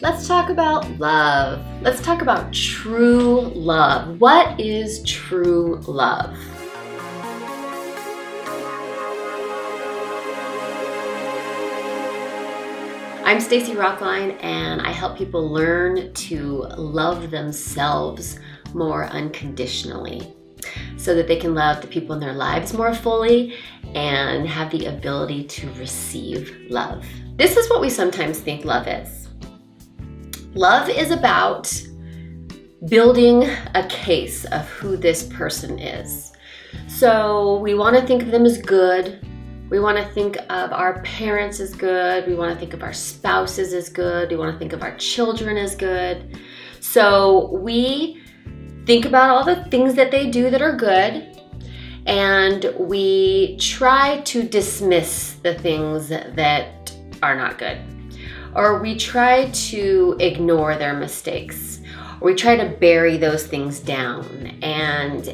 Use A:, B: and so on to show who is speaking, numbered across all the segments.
A: Let's talk about love. Let's talk about true love. What is true love? I'm Stacy Rocklein, and I help people learn to love themselves more unconditionally so that they can love the people in their lives more fully and have the ability to receive love. This is what we sometimes think love is. Love is about building a case of who this person is. So we want to think of them as good. We want to think of our parents as good. We want to think of our spouses as good. We want to think of our children as good. So we think about all the things that they do that are good, and we try to dismiss the things that are not good. Or we try to ignore their mistakes. Or we try to bury those things down and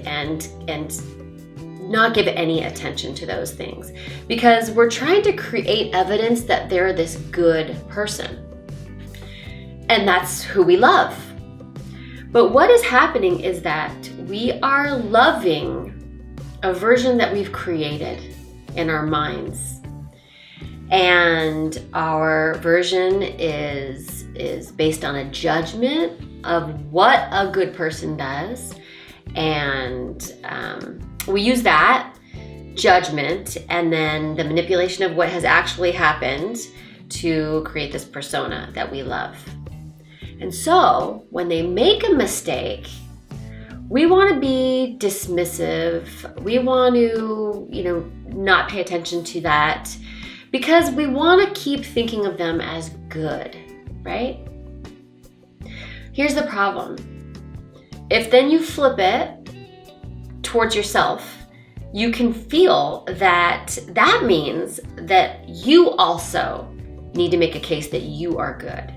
A: not give any attention to those things, because we're trying to create evidence that they're this good person. And that's who we love. But what is happening is that we are loving a version that we've created in our minds. And our version is based on a judgment of what a good person does. And we use that judgment and then the manipulation of what has actually happened to create this persona that we love. And so when they make a mistake, we want to be dismissive. We want to, not pay attention to that because we want to keep thinking of them as good, right? Here's the problem. If then you flip it towards yourself, you can feel that means that you also need to make a case that you are good.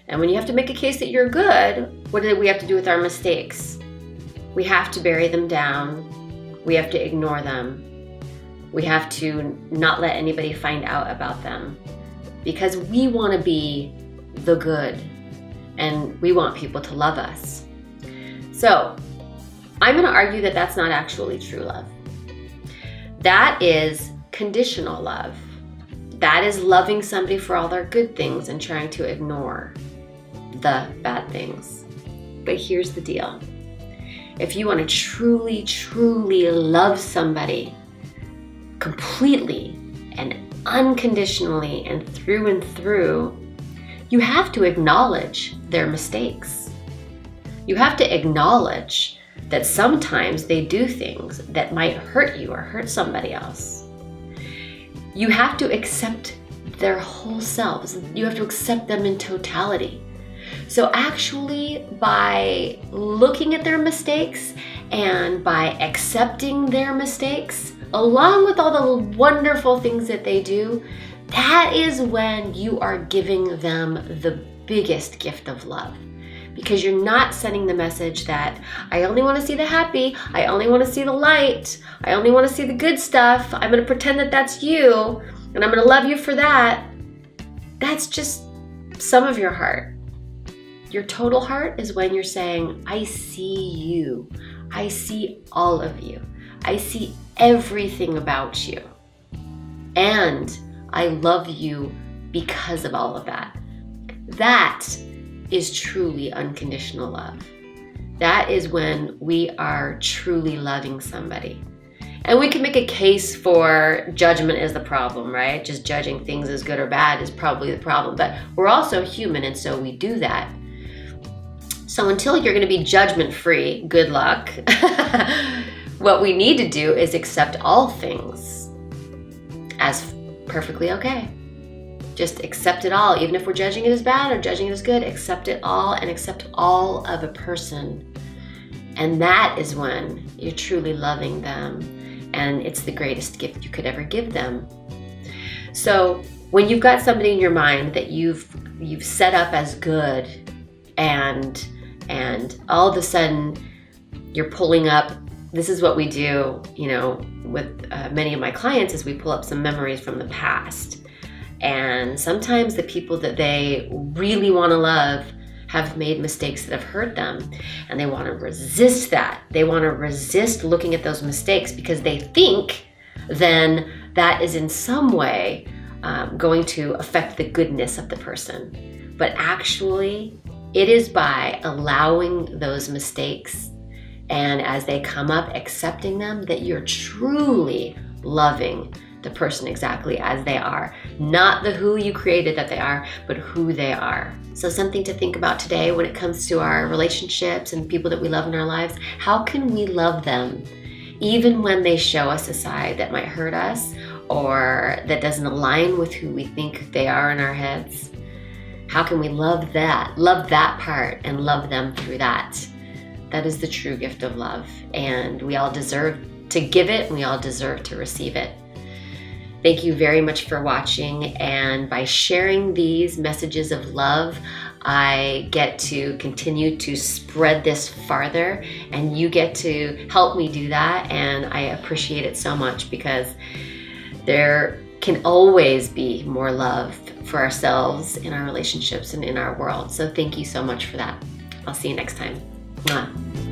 A: And when you have to make a case that you're good, what do we have to do with our mistakes? We have to bury them down. We have to ignore them. We have to not let anybody find out about them because we want to be the good and we want people to love us. So I'm going to argue that that's not actually true love. That is conditional love. That is loving somebody for all their good things and trying to ignore the bad things. But here's the deal. If you want to truly, truly love somebody completely and unconditionally and through, you have to acknowledge their mistakes. You have to acknowledge that sometimes they do things that might hurt you or hurt somebody else. You have to accept their whole selves. You have to accept them in totality. So actually, by looking at their mistakes and by accepting their mistakes, along with all the wonderful things that they do, that is when you are giving them the biggest gift of love. Because you're not sending the message that I only want to see the happy, I only want to see the light, I only want to see the good stuff, I'm going to pretend that that's you, and I'm going to love you for that. That's just some of your heart. Your total heart is when you're saying, I see you, I see all of you, I see everything about you, and I love you because of all of that. That is truly unconditional love. That is when we are truly loving somebody. And we can make a case for judgment as the problem, right? Just judging things as good or bad is probably the problem. But we're also human, and so we do that. So until you're going to be judgment-free, good luck. What we need to do is accept all things as perfectly okay. Just accept it all. Even if we're judging it as bad or judging it as good, accept it all and accept all of a person. And that is when you're truly loving them. And it's the greatest gift you could ever give them. So when you've got somebody in your mind that you've set up as good, and all of a sudden you're pulling up, this is what we do, with many of my clients, is we pull up some memories from the past. And sometimes the people that they really want to love have made mistakes that have hurt them, and they want to resist that. They want to resist looking at those mistakes because they think then that is in some way going to affect the goodness of the person. But actually, it is by allowing those mistakes, and as they come up, accepting them, that you're truly loving the person exactly as they are. Not the who you created that they are, but who they are. So something to think about today when it comes to our relationships and people that we love in our lives. How can we love them even when they show us a side that might hurt us or that doesn't align with who we think they are in our heads? How can we love that part and love them through that? That is the true gift of love, and we all deserve to give it, and we all deserve to receive it. Thank you very much for watching, and by sharing these messages of love, I get to continue to spread this farther, and you get to help me do that, and I appreciate it so much because there can always be more love for ourselves in our relationships and in our world. So thank you so much for that. I'll see you next time. Mwah.